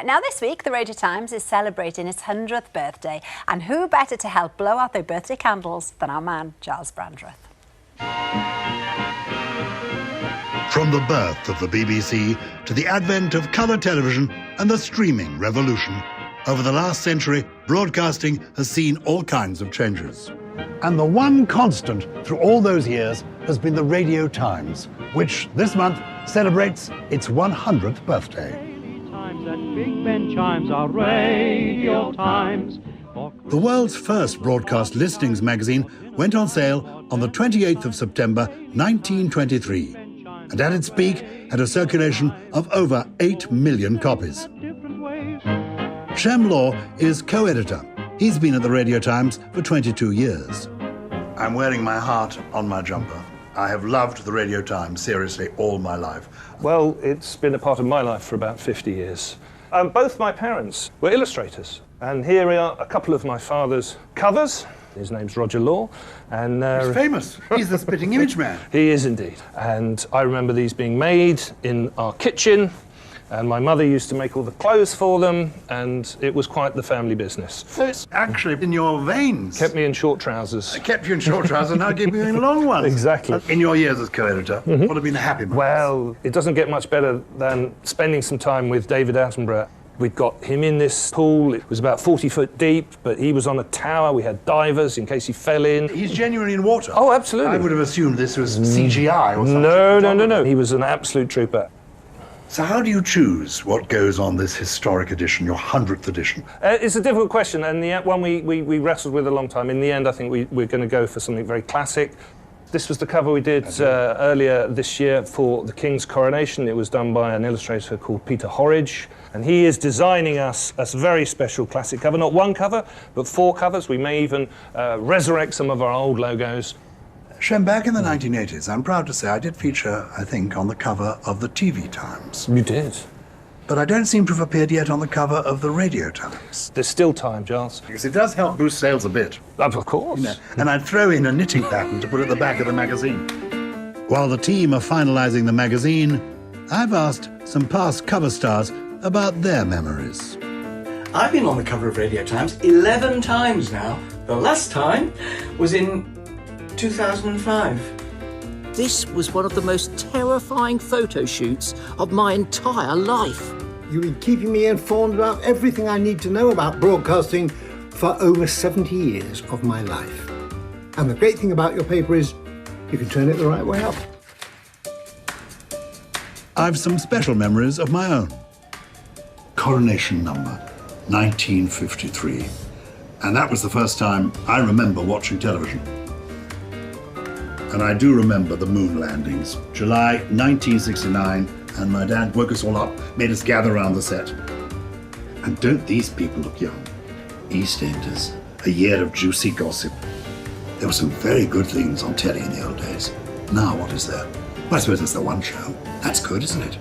Now this week, the Radio Times is celebrating its 100th birthday, and who better to help blow out their birthday candles than our man, Gyles Brandreth. From the birth of the BBC to the advent of colour television and the streaming revolution, over the last century, broadcasting has seen all kinds of changes. And the one constant through all those years has been the Radio Times, which this month celebrates its 100th birthday. Big Ben chimes are Radio Times. The world's first broadcast listings magazine went on sale on the 28th of September 1923, and at its peak had a circulation of over 8 million copies. Shem Law is co-editor. He's been at the Radio Times for 22 years. I'm wearing my heart on my jumper. I have loved the Radio Times seriously all my life. Well, it's been a part of my life for about 50 years. Both my parents were illustrators, and here are a couple of my father's covers. His name's Roger Law, and he's famous. He's the spitting image man. He is indeed. And I remember these being made in our kitchen, and my mother used to make all the clothes for them, and it was quite the family business. So it's actually in your veins. Kept me in short trousers. It kept you in short trousers, now keep you in long ones. Exactly. In your years as co-editor, what have been the happy moments? Well, it doesn't get much better than spending some time with David Attenborough. We'd got him in this pool. It was about 40 foot deep, but he was on a tower. We had divers in case he fell in. He's genuinely in water? Oh, absolutely. I would have assumed this was CGI or something. No. He was an absolute trooper. So how do you choose what goes on this historic edition, your 100th edition? It's a difficult question, and the one we wrestled with a long time. In the end, I think we're going to go for something very classic. This was the cover we did earlier this year for the King's coronation. It was done by an illustrator called Peter Horridge, and he is designing us a very special classic cover. Not one cover, but 4 covers. We may even resurrect some of our old logos. Shem, back in the 1980s, I'm proud to say I did feature, I think, on the cover of the TV Times. You did. But I don't seem to have appeared yet on the cover of the Radio Times. There's still time, Gyles. Because it does help boost sales a bit. Of course. You know, and I'd throw in a knitting pattern to put at the back of the magazine. While the team are finalising the magazine, I've asked some past cover stars about their memories. I've been on the cover of Radio Times 11 times now. The last time was in 2005. This was one of the most terrifying photo shoots of my entire life. You've been keeping me informed about everything I need to know about broadcasting for over 70 years of my life. And the great thing about your paper is you can turn it the right way up. I've some special memories of my own. Coronation number, 1953. And that was the first time I remember watching television. And I do remember the moon landings, July 1969, and my dad woke us all up, made us gather around the set. And don't these people look young? EastEnders, a year of juicy gossip. There were some very good things on telly in the old days. Now what is there? Well, I suppose there's the one show. That's good, isn't it?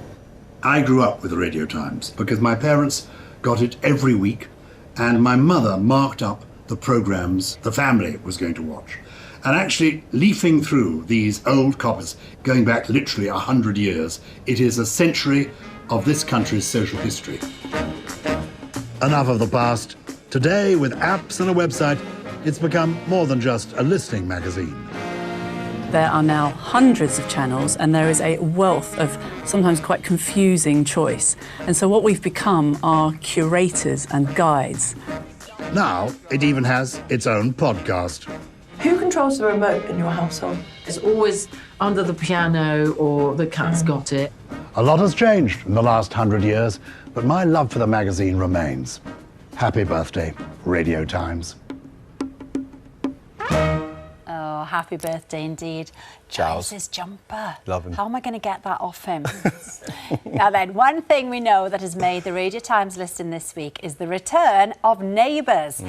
I grew up with the Radio Times because my parents got it every week, and my mother marked up the programmes the family was going to watch. And actually, leafing through these old copies, going back literally 100 years, it is a century of this country's social history. Enough of the past. Today, with apps and a website, it's become more than just a listing magazine. There are now hundreds of channels, and there is a wealth of sometimes quite confusing choice. And so what we've become are curators and guides. Now, it even has its own podcast. Who controls the remote in your household? It's always under the piano or the cat's got it. A lot has changed in the last 100 years, but my love for the magazine remains. Happy birthday, Radio Times. Oh, happy birthday indeed. Gyles. His jumper. Love him. How am I going to get that off him? Now then, one thing we know that has made the Radio Times listing this week is the return of Neighbours.